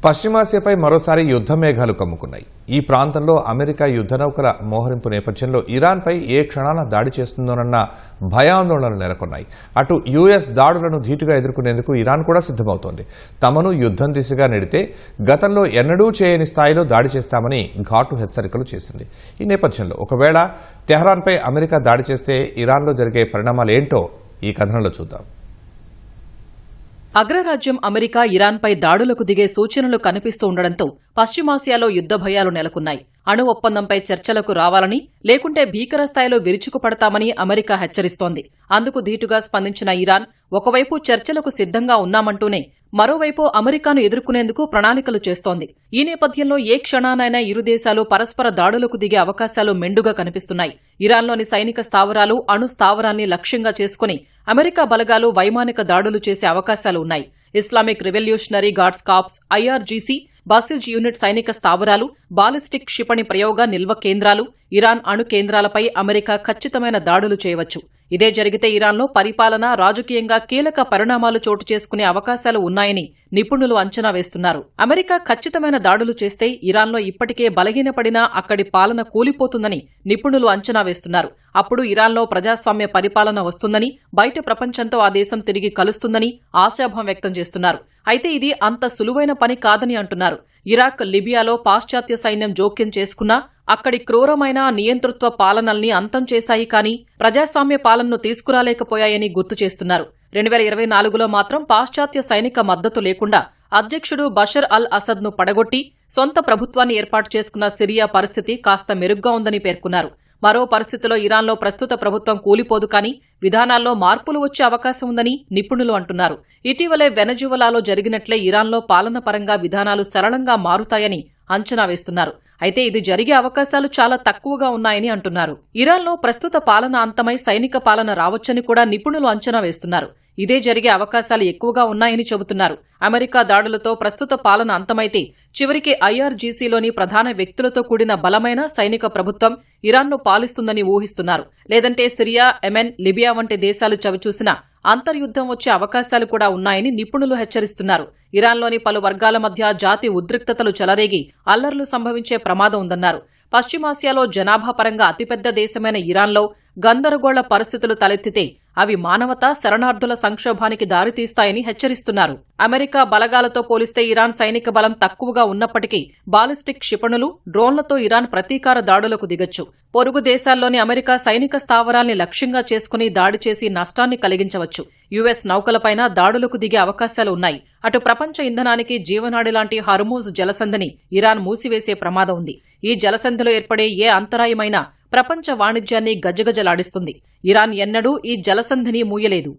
పశ్చిమాసియాపై మరోసారి యుద్ధ మేఘాలు కమ్ముకున్నాయి. ఈ ప్రాంతంలో అమెరికా యుద్ధ నౌకల మోహరింపు నేపథ్యంలో ఇరాన్పై ఏ క్షణాన దాడి చేస్తుందోనన్న భయాందోళనలు నెలకొన్నాయి. అటు యుఎస్ దాడులను ధీటుగా ఎదుర్కొనేందుకు ఇరాన్ కూడా సిద్దమవుతోంది. తమను యుద్ధం దిశగా నెడితే గతంలో ఎన్నడూ చేయని స్థాయిలో దాడి చేస్తామని ఘాటు హెచ్చరికలు చేసింది. ఈ నేపథ్యంలో ఒకవేళ టెహ్రాన్పై అమెరికా దాడి చేస్తే ఇరాన్లో జరిగే పరిణామాలేంటో ఈ కథనంలో చూద్దాం. అగ్రరాజ్యం అమెరికా ఇరాన్పై దాడులకు దిగే సూచనలు కనిపిస్తూ ఉండడంతో పశ్చిమాసియాలో యుద్ధ భయాలు నెలకొన్నాయి. అణు ఒప్పందంపై చర్చలకు రావాలని, లేకుంటే భీకర స్థాయిలో విరుచుకుపడతామని అమెరికా హెచ్చరిస్తోంది. అందుకు ధీటుగా స్పందించిన ఇరాన్ ఒకవైపు చర్చలకు సిద్ధంగా ఉన్నామంటూనే మరోవైపు అమెరికాను ఎదుర్కొనేందుకు ప్రణాళికలు చేస్తోంది. ఈ నేపథ్యంలో ఏ క్షణానైనా ఇరు దేశాలు పరస్పర దాడులకు దిగే అవకాశాలు మెండుగా కనిపిస్తున్నాయి. ఇరాన్లోని సైనిక స్థావరాలు, అణు స్థావరాల్ని లక్ష్యంగా చేసుకుని అమెరికా బలగాలు వైమానిక దాడులు చేసే అవకాశాలు ఉన్నాయి. Islamic revolutionary guards corps, IRGC, Basij unit సైనిక స్థావరాలు, బాలిస్టిక్ క్షిపణి ప్రయోగ నిల్వ కేంద్రాలు, ఇరాన్ అణు కేంద్రాలపై అమెరికా ఖచ్చితమైన దాడులు చేయవచ్చు. ఇదే జరిగితే ఇరాన్లో పరిపాలన, రాజకీయంగా కీలక పరిణామాలు చోటు చేసుకునే అవకాశాలు ఉన్నాయని నిపుణులు అంచనా వేస్తున్నారు. అమెరికా ఖచ్చితమైన దాడులు చేస్తే ఇరాన్లో ఇప్పటికే బలహీనపడినా అక్కడి పాలన కూలిపోతుందని నిపుణులు అంచనా వేస్తున్నారు. అప్పుడు ఇరాన్లో ప్రజాస్వామ్య పరిపాలన వస్తుందని, బయట ప్రపంచంతో ఆ దేశం తిరిగి కలుస్తుందని ఆశాభావం వ్యక్తం చేస్తున్నారు. అయితే ఇది అంత సులువైన పని కాదని అంటున్నారు. ఇరాక్, లిబియాలో పాశ్చాత్య సైన్యం జోక్యం చేసుకున్నా అక్కడి క్రూరమైన నియంతృత్వ పాలనల్ని అంతం చేశాయి కానీ ప్రజాస్వామ్య పాలనను తీసుకురాలేకపోయాయని గుర్తు చేస్తున్నారు. 2024లో మాత్రం పాశ్చాత్య సైనిక మద్దతు లేకుండా అధ్యక్షుడు బషర్ అల్ అసద్ను పడగొట్టి సొంత ప్రభుత్వాన్ని ఏర్పాటు చేసుకున్న సిరియా పరిస్థితి కాస్త మెరుగ్గా ఉందని పేర్కొన్నారు. మరో పరిస్థితిలో ఇరాన్లో ప్రస్తుత ప్రభుత్వం కూలిపోదు కానీ విధానాల్లో మార్పులు వచ్చే అవకాశం ఉందని నిపుణులు అంటున్నారు. ఇటీవలే వెనజువలాలో జరిగినట్లే ఇరాన్లో పాలన పరంగా విధానాలు సరళంగా మారుతాయని అంచనా వేస్తున్నారు. అయితే ఇది జరిగే అవకాశాలు చాలా తక్కువగా ఉన్నాయని అంటున్నారు. ఇరాన్లో ప్రస్తుత పాలన అంతమై సైనిక పాలన రావచ్చని కూడా నిపుణులు అంచనా వేస్తున్నారు. ఇదే జరిగే అవకాశాలు ఎక్కువగా ఉన్నాయని చెబుతున్నారు. అమెరికా దాడులతో ప్రస్తుత పాలన అంతమైతే చివరికి ఐఆర్జీసీలోని ప్రధాన వ్యక్తులతో కూడిన బలమైన సైనిక ప్రభుత్వం ఇరాన్ను పాలిస్తుందని ఊహిస్తున్నారు. లేదంటే సిరియా, యెమెన్, లిబియా వంటి దేశాలు చవిచూసినా అంతర్యుద్ధం వచ్చే అవకాశాలు కూడా ఉన్నాయని నిపుణులు హెచ్చరిస్తున్నారు. ఇరాన్లోని పలు వర్గాల మధ్య జాతి ఉద్రిక్తతలు చెలరేగి అల్లర్లు సంభవించే ప్రమాదం ఉందన్నారు. పశ్చిమాసియాలో జనాభా పరంగా అతిపెద్ద దేశమైన ఇరాన్లో గందరగోళ పరిస్థితులు తలెత్తితే అవి మానవతా, శరణార్థుల సంక్షోభానికి దారితీస్తాయని హెచ్చరిస్తున్నారు. అమెరికా బలగాలతో పోలిస్తే ఇరాన్ సైనిక బలం తక్కువగా ఉన్నప్పటికీ బాలిస్టిక్ క్షిపణులు, డ్రోన్లతో ఇరాన్ ప్రతీకార దాడులకు దిగొచ్చు. పొరుగు దేశాల్లోని అమెరికా సైనిక స్థావరాల్ని లక్ష్యంగా చేసుకుని దాడి చేసి నష్టాన్ని కలిగించవచ్చు. యుఎస్ నౌకలపైన దాడులకు దిగే అవకాశాలు ఉన్నాయి. అటు ప్రపంచ ఇంధనానికి జీవనాడి లాంటి హర్మూజ్ జలసంధిని ఇరాన్ మూసివేసే ప్రమాదం ఉంది. ఈ జలసంధిలో ఏర్పడే ఏ అంతరాయమైనా ప్రపంచ వాణిజ్యాన్ని గజగజలాడిస్తుంది. ఇరాన్ ఎన్నడూ ఈ జలసంధిని మూయలేదు.